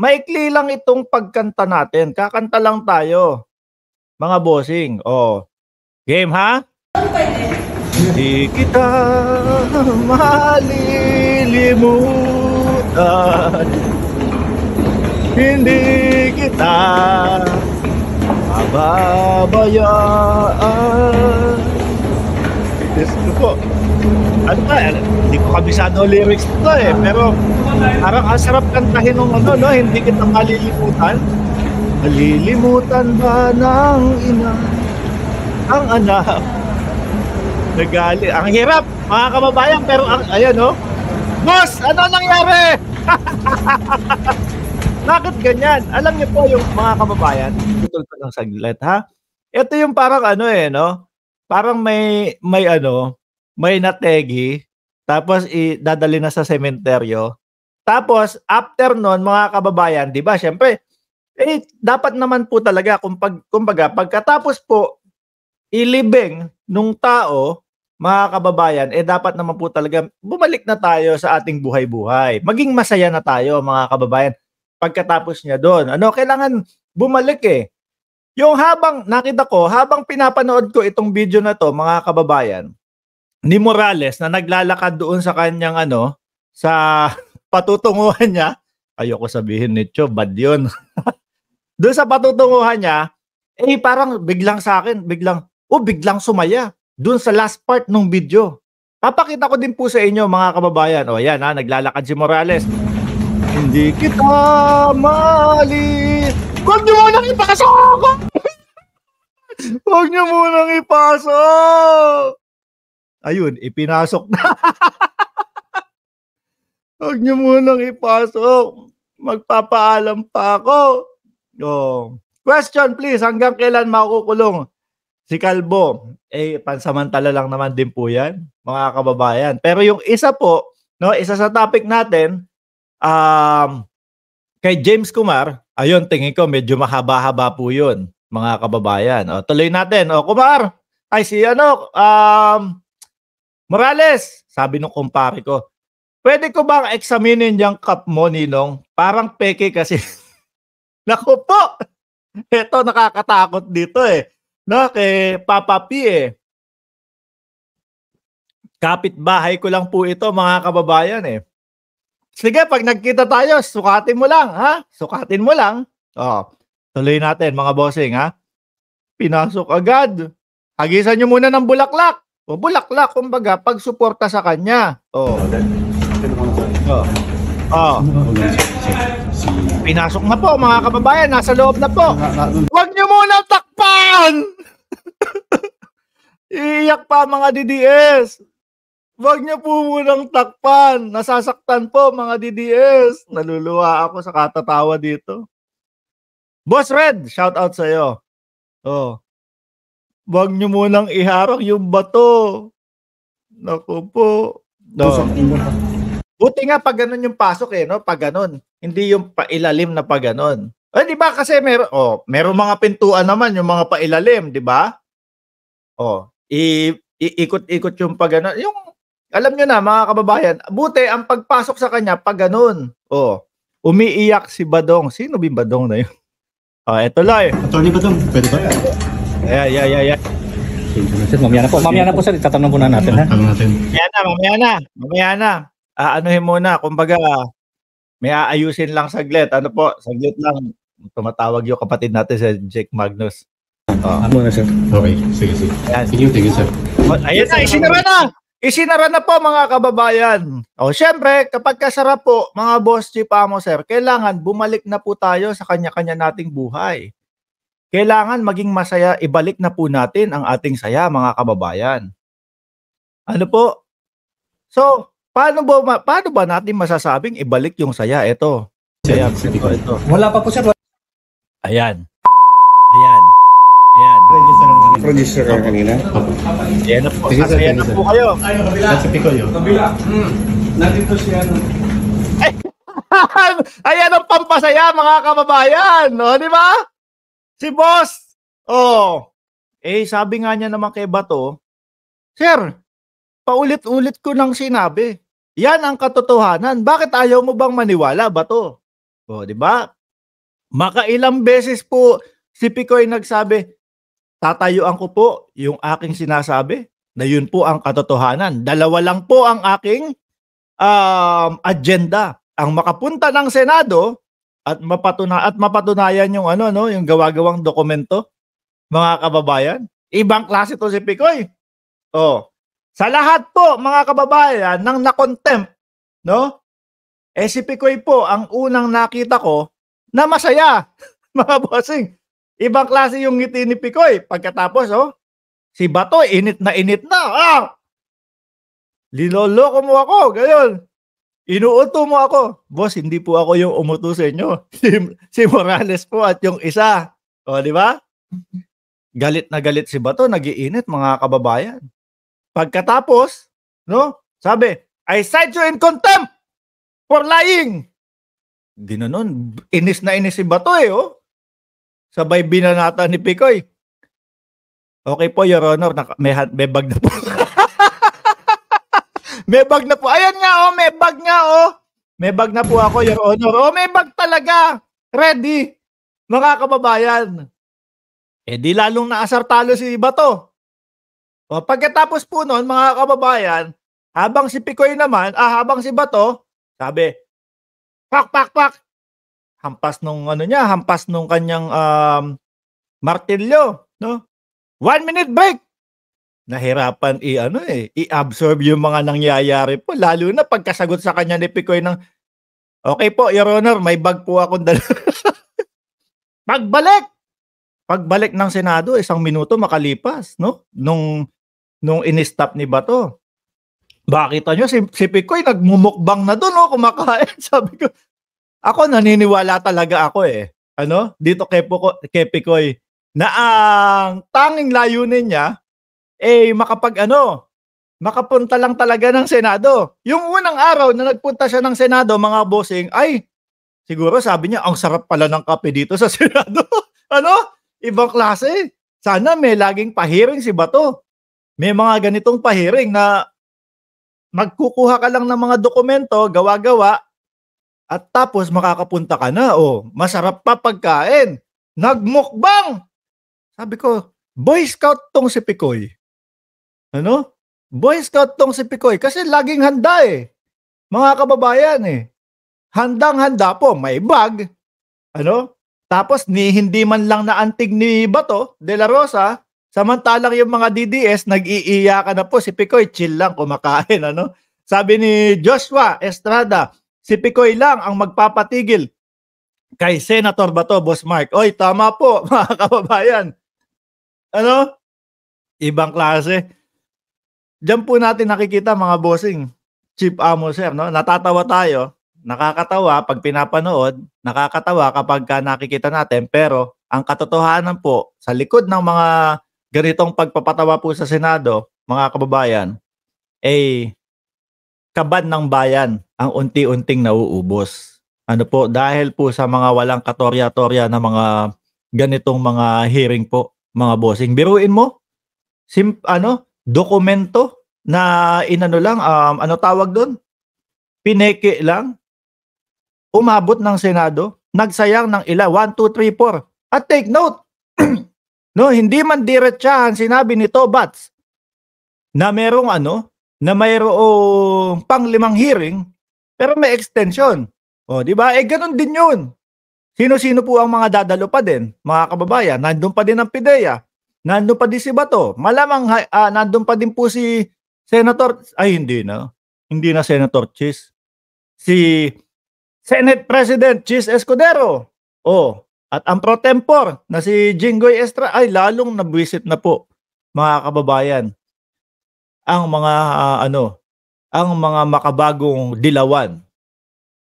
maikli lang itong pagkanta natin. Kakanta lang tayo, mga bossing. Oh, game ha? Di kita malilimutan, hindi kita mababayaan. Diyos ko po. Ano ba? Hindi ko kabisado lyrics nito eh. Pero parang ang sarap kantahin ng ano, no? Hindi kita malilimutan. Malilimutan ba ng ina ang anak? Nagali. Ang hirap, mga kababayan. Pero ayan, no? Boss, ano nangyari? Bakit ganyan? Alam niyo po yung mga kababayan, tutol ko ng saglit, ha? Ito yung parang ano eh, no? Parang may ano, may nategi, tapos dadali na sa sementeryo. Tapos, after nun, mga kababayan, di ba, syempre, dapat naman po talaga, kumbaga, pagkatapos po, ilibing nung tao, mga kababayan, dapat naman po talaga, bumalik na tayo sa ating buhay-buhay. Maging masaya na tayo, mga kababayan, pagkatapos niya doon. Ano, kailangan bumalik eh. Yung nakita ko, habang pinapanood ko itong video na to, mga kababayan, ni Morales na naglalakad doon sa kanyang ano, sa patutunguhan niya, ayoko sabihin nito, bad yun. Doon sa patutunguhan niya, parang biglang sa akin, biglang sumaya. Doon sa last part ng video. Papakita ko din po sa inyo, mga kababayan. O yan ha, naglalakad si Morales. Hindi kita mali. Huwag niyo munang ipasok! Huwag niyo munang ipasok! Ayun, ipinasok na. Huwag niyo munang ipasok. Magpapaalam pa ako. Oh. Question please, hanggang kailan makukulong si Kalbo? Pansamantala lang naman din po yan, mga kababayan. Pero yung isa po, no, isa sa topic natin, kay James Kumar, ayun, tingin ko medyo mahaba-haba po yun, mga kababayan. O, tuloy natin. O, Kumar, Morales, sabi nung kumpare ko, pwede ko bang examinin yung cup mo, Ninong? Parang peke kasi. Naku po! Ito, nakakatakot dito eh. No, kay Papa P eh. Kapitbahay ko lang po ito, mga kababayan eh. Sige, pag nagkita tayo, sukatin mo lang, ha? Sukatin mo lang. Oh, tuloy natin, mga bossing, ha? Pinasok agad. Hagisan nyo muna ng bulaklak. O, bulaklak, kumbaga, pagsuporta sa kanya. Oh. Oh. Oh. Pinasok na po, mga kababayan. Nasa loob na po. Huwag nyo muna takpan! Iiyak pa, mga DDS. Huwag niyo po munang takpan. Nasasaktan po, mga DDS. Naluluwa ako sa katatawa dito. Boss Red, shout out sa iyo. Oh. Huwag niyo munang iharang yung bato. Naku po. No. Buti nga pag ganun yung pasok eh, no? Pag ganun. Hindi yung pailalim na pag ganun. Di ba kasi meron mga pintuan naman yung mga pailalim, di ba? Iikot-ikot yung pag ganun. Yung alam nyo na, mga kababayan, buti ang pagpasok sa kanya pag ganun. Umiiyak si Badong. Sino ba yung Badong na yun? Eto lang. Attorney Badong, pwede ba? Yeah. Sir, mamaya na po sir, itatanong muna natin ha. Mamaya na. Anuhin muna, kumbaga, may aayusin lang saglit. Ano po, saglit lang. Tumatawag yung kapatid natin sa Jake Magnus. Ano na sir? Okay, sige. Thank you sir. Ayan na, isinara na po, mga kababayan. Syempre, kapag kasarap po, mga boss chief amo sir, kailangan bumalik na po tayo sa kanya-kanya nating buhay. Kailangan maging masaya, ibalik na po natin ang ating saya, mga kababayan. Ano po? So, paano ba natin masasabing ibalik yung saya? Ito. Ito. Wala pa po sir. Ayan. Producer ka kanina? Ayan na po. Sasaya na po kayo. Sa Picoyo. Nandito siya. Ayan ang pampasaya, mga kababayan. Di ba? Si boss. Sabi nga niya naman kay Bato, Sir, paulit-ulit ko nang sinabi. Yan ang katotohanan. Bakit ayaw mo bang maniwala, Bato? O, di ba? Makailang beses po si Picoy nagsabi, tatayuan ko po yung aking sinasabi na yun po ang katotohanan. Dalawa lang po ang aking agenda. Ang makapunta ng Senado at mapatunayan yung yung gawa-gawang dokumento, mga kababayan. Ibang klase to si Picoy. Oh. Sa lahat po, mga kababayan, nang na-contempt, no? Si Picoy po ang unang nakita ko na masaya, mga bossing. Ibang klase yung ngiti ni Picoy. Pagkatapos, si Bato, init na. Linoloko mo ako, gayon. Inuuto mo ako. Boss, hindi po ako yung umuto sa inyo. Si Morales po at yung isa. O, di ba? Galit na galit si Bato, nagiinit, mga kababayan. Pagkatapos, sabi, I cite you in contempt for lying. Ginanon, inis na inis si Bato Sabay binanata ni Picoy. Okay po, Your Honor, may bag na po. May bag na po. Ayan nga, may bag nga, May bag na po ako, Your Honor. May bag talaga. Ready. Mga kababayan. Di lalong naasar talo si Bato. Pagkatapos po noon, mga kababayan, habang si Picoy naman, habang si Bato, sabi, pak. Hampas nung hampas nung kanyang martilyo, 1 minute break. Nahirapan i-absorb yung mga nangyayari po, lalo na pagkasagot sa kanya ni Picoy ng, okay po, Your Honor, may bag po akong dala. Pagbalik ng Senado, 1 minuto makalipas, nung in-stop ni Bato. Bakita nyo, si Picoy nagmumukbang na doon, kumakain. Sabi ko, ako naniniwala talaga ako dito kay Picoy, na ang tanging layunin niya makapunta lang talaga ng Senado. Yung unang araw na nagpunta siya ng Senado, mga bossing, siguro sabi niya, ang sarap pala ng kape dito sa Senado. Ibang klase. Sana may laging pahiring si Bato. May mga ganitong pahiring na magkukuha ka lang ng mga dokumento, gawa-gawa, at tapos makakapunta ka na. Masarap pa pagkain. Nagmukbang! Sabi ko, Boy Scout tong si Picoy. Boy Scout tong si Picoy. Kasi laging handa mga kababayan Handang-handa po. May bag. Tapos hindi man lang naantig ni Bato de la Rosa, samantalang yung mga DDS, nag-iiyakan na po. Si Picoy, chill lang, kumakain. Sabi ni Joshua Estrada, si Picoy lang ang magpapatigil kay Senator Bato, Boss Mark. Oy, tama po, mga kababayan. Ibang klase. Diyan po natin nakikita, mga bossing, Chief Amo Sir, natatawa tayo, nakakatawa pag pinapanood, nakakatawa kapag nakikita natin, pero ang katotohanan po, sa likod ng mga ganitong pagpapatawa po sa Senado, mga kababayan, kabad ng bayan ang unti-unting nauubos. Dahil po sa mga walang katorya-torya na mga ganitong mga hearing po, mga bossing. Biruin mo, dokumento na tawag doon? Pineke lang. Umabot ng Senado, nagsayang ng 1, 2, 3, 4. At take note, hindi man diretsahan sinabi ni Tobats na merong na mayroong pang-5 hearing, pero may extension. Di ba? Ganun din yun. Sino-sino po ang mga dadalo pa din, mga kababayan? Nandun pa din ang PIDEA. Nandun pa din si Bato. Malamang nandun pa din po si Senator, hindi na Senator Chis. Si Senate President Chis Escudero. At ang pro tempore na si Jinggoy Estrada, lalong nabwisit na po, mga kababayan, ang mga ang mga makabagong dilawan.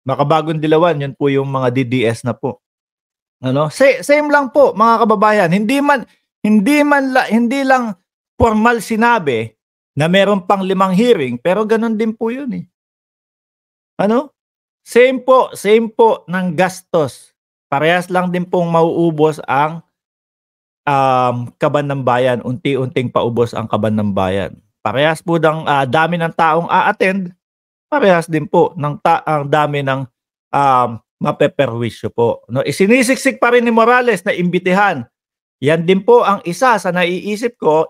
Makabagong dilawan, yun po yung mga DDS na po. Same lang po, mga kababayan. Hindi lang formal sinabi na meron pang 5 hearing, pero ganun din po yun Same po ng gastos. Parehas lang din pong mauubos ang kaban ng bayan, unti-unting paubos ang kaban ng bayan. Parehas po ng dami ng taong a-attend, parehas din po ng ang dami ng mapeperwisyo po. No, isinisiksik pa rin ni Morales na imbitihan. Yan din po ang isa sa naiisip ko,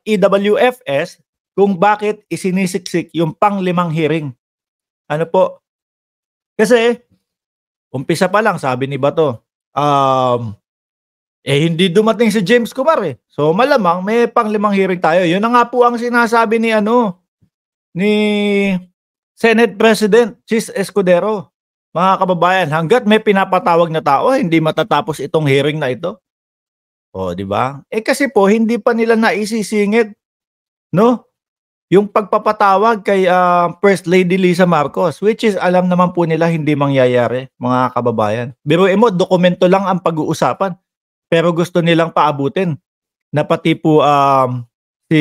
EWFS, kung bakit isinisiksik yung pang-5 hearing. Ano po? Kasi, umpisa pa lang, sabi ni Bato, hindi dumating si James Kumar eh. So malamang may pang-5 hearing tayo. Yun na nga po ang sinasabi ni Senate President Chis Escudero. Mga kababayan, hangga't may pinapatawag na tao, hindi matatapos itong hearing na ito. O, di ba? Kasi po hindi pa nila naisisingit, no? Yung pagpapatawag kay First Lady Lisa Marcos, which is alam naman po nila hindi mangyayari, mga kababayan. Biruin mo, dokumento lang ang pag-uusapan. Pero gusto nilang paabutin na pati po si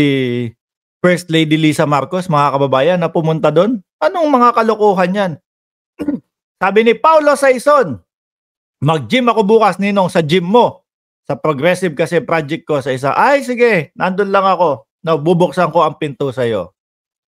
First Lady Lisa Marcos, mga kababayan, na pumunta doon. Anong mga kalokohan yan? Sabi ni Paulo Saison, mag-gym ako bukas, Ninong, sa gym mo. Sa Progressive kasi project ko sa isa. Ay, sige, nandun lang ako. Bubuksan ko ang pinto sa'yo.